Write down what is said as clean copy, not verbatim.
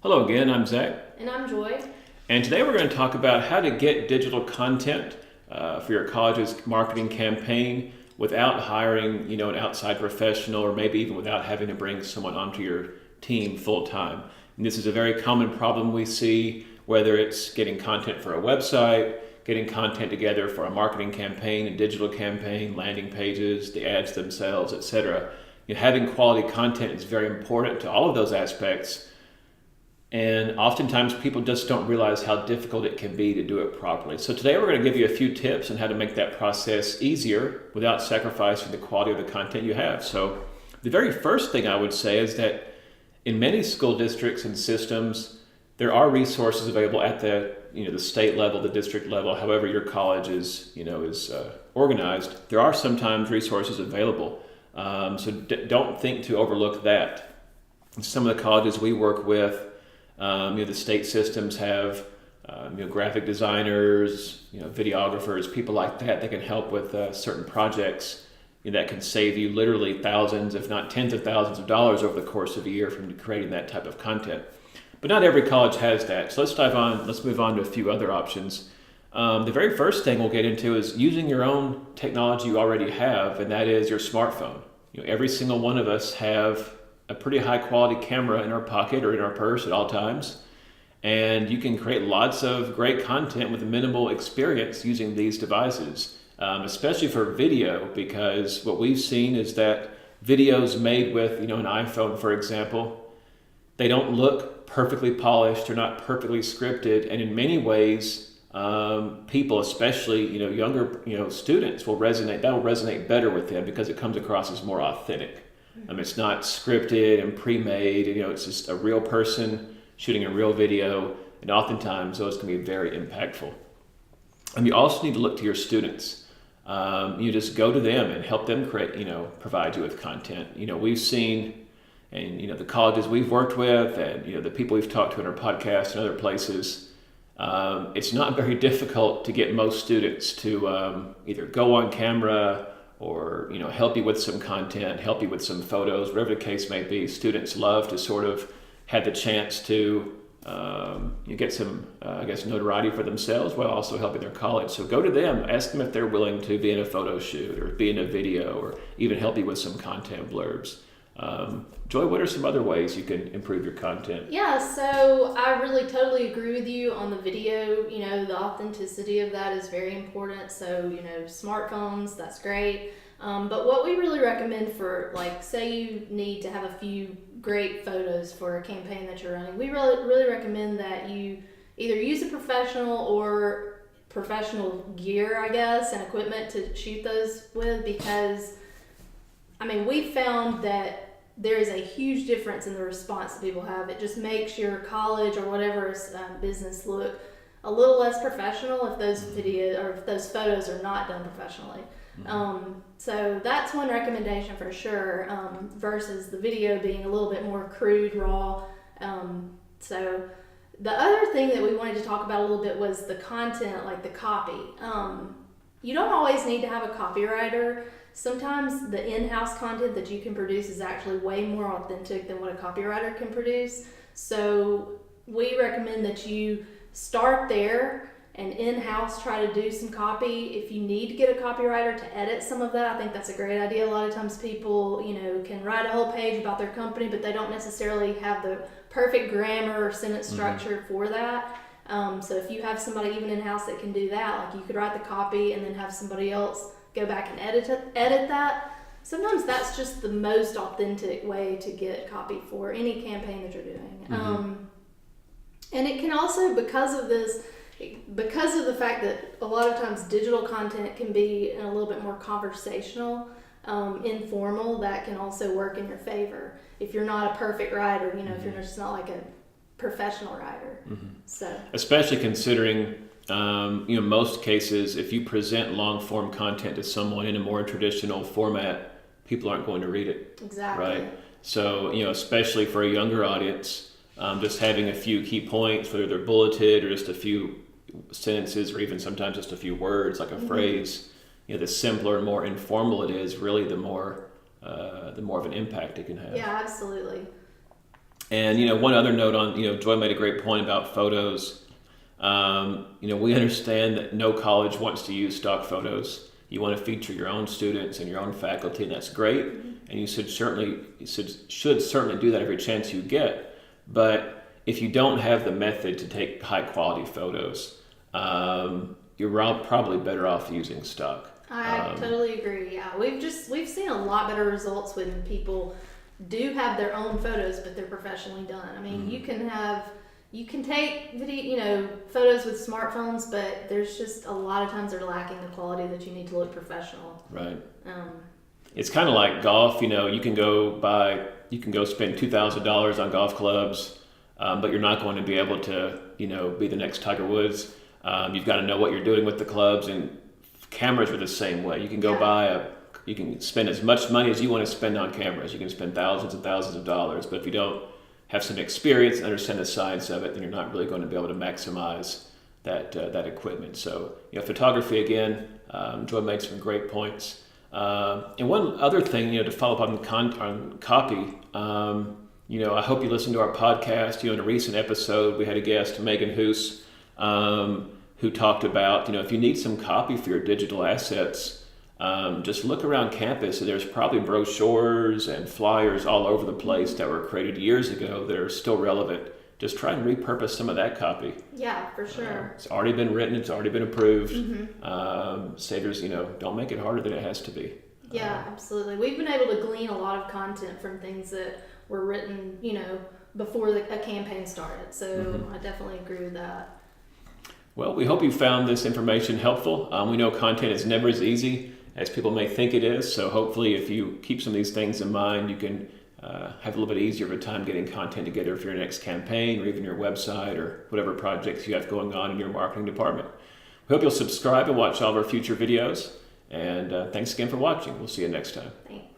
Hello again, I'm Zach, And I'm Joy. and today we're going to talk about how to get digital content for your college's marketing campaign without hiring, an outside professional, or maybe even without having to bring someone onto your team full time. And this is a very common problem we see, whether it's getting content for a website, getting content together for a marketing campaign, a digital campaign, landing pages, the ads themselves, etc. Having quality content is very important to all of those aspects. And oftentimes people just don't realize how difficult it can be to do it properly. So today we're going to give you a few tips on how to make that process easier without sacrificing the quality of the content you have. So the very first thing I would say is that in many school districts and systems, there are resources available at the state level, the district level, however your college is organized. There are sometimes resources available. So don't think to overlook that. Some of the colleges we work with, the state systems have graphic designers, videographers, people like that can help with certain projects that can save you literally thousands, if not tens of thousands of dollars over the course of a year from creating that type of content. But not every college has that. So let's move on to a few other options. The very first thing we'll get into is using your own technology you already have, and that is your smartphone. Every single one of us have a pretty high quality camera in our pocket or in our purse at all times. And you can create lots of great content with minimal experience using these devices, especially for video, because what we've seen is that videos made with, an iPhone, for example, they don't look perfectly polished, they're not perfectly scripted. And in many ways, people, especially, younger, students will resonate better with them because it comes across as more authentic. It's not scripted and pre-made, it's just a real person shooting a real video, and oftentimes those can be very impactful. And you also need to look to your students. You just go to them and help them provide you with content. We've seen, and the colleges we've worked with, and the people we've talked to in our podcast and other places, it's not very difficult to get most students to either go on camera or help you with some content, help you with some photos, whatever the case may be. Students love to sort of have the chance to get some, notoriety for themselves while also helping their college. So go to them, ask them if they're willing to be in a photo shoot or be in a video or even help you with some content blurbs. Joy, what are some other ways you can improve your content? Yeah, so I really totally agree with you on the video. The authenticity of that is very important. So, smartphones, that's great. But what we really recommend for, say you need to have a few great photos for a campaign that you're running, we really recommend that you either use a professional or professional gear, I guess, and equipment to shoot those with, because we found that there is a huge difference in the response that people have. It just makes your college or whatever business look a little less professional if those if those photos are not done professionally. So that's one recommendation for sure, versus the video being a little bit more crude, raw. So the other thing that we wanted to talk about a little bit was the content, like the copy. You don't always need to have a copywriter. Sometimes the in-house content that you can produce is actually way more authentic than what a copywriter can produce. So we recommend that you start there and in-house try to do some copy. If you need to get a copywriter to edit some of that, I think that's a great idea. A lot of times people, can write a whole page about their company, but they don't necessarily have the perfect grammar or sentence structure for that. So if you have somebody even in-house that can do that, you could write the copy and then have somebody else go back and edit that. Sometimes that's just the most authentic way to get copy for any campaign that you're doing. And it can also, because of the fact that a lot of times digital content can be a little bit more conversational, informal, that can also work in your favor if you're not a perfect writer, if you're just not like a professional writer. So especially considering most cases, if you present long form content to someone in a more traditional format, people aren't going to read it. Exactly. Right. So, especially for a younger audience, just having a few key points, whether they're bulleted or just a few sentences or even sometimes just a few words, like a phrase, the simpler and more informal it is, really the more of an impact it can have. Yeah, absolutely. And one other note on, Joy made a great point about photos. We understand that no college wants to use stock photos. You want to feature your own students and your own faculty, and that's great. And you should certainly do that every chance you get. But if you don't have the method to take high quality photos, you're probably better off using stock. I totally agree. Yeah, we've seen a lot better results when people do have their own photos, but they're professionally done. I mean, you can take video, photos with smartphones, but there's just a lot of times they're lacking the quality that you need to look professional. Right. It's kind of like golf. You can go spend $2,000 on golf clubs, but you're not going to be able to be the next Tiger Woods. You've got to know what you're doing with the clubs, and cameras are the same way. You can go you can spend as much money as you want to spend on cameras. You can spend thousands and thousands of dollars, but if you don't have some experience and understand the science of it, then you're not really going to be able to maximize that equipment. So, photography again. Joy made some great points. And one other thing, to follow up on copy. I hope you listened to our podcast. In a recent episode, we had a guest, Megan Hoos, who talked about, if you need some copy for your digital assets, just look around campus. There's probably brochures and flyers all over the place that were created years ago that are still relevant. Just try and repurpose some of that copy. Yeah, for sure. It's already been written. It's already been approved. Savers, don't make it harder than it has to be. Yeah, absolutely. We've been able to glean a lot of content from things that were written, before a campaign started. So I definitely agree with that. Well, we hope you found this information helpful. We know content is never as easy as people may think it is. So hopefully if you keep some of these things in mind, you can have a little bit easier of a time getting content together for your next campaign or even your website or whatever projects you have going on in your marketing department. We hope you'll subscribe and watch all of our future videos. And thanks again for watching. We'll see you next time. Thanks.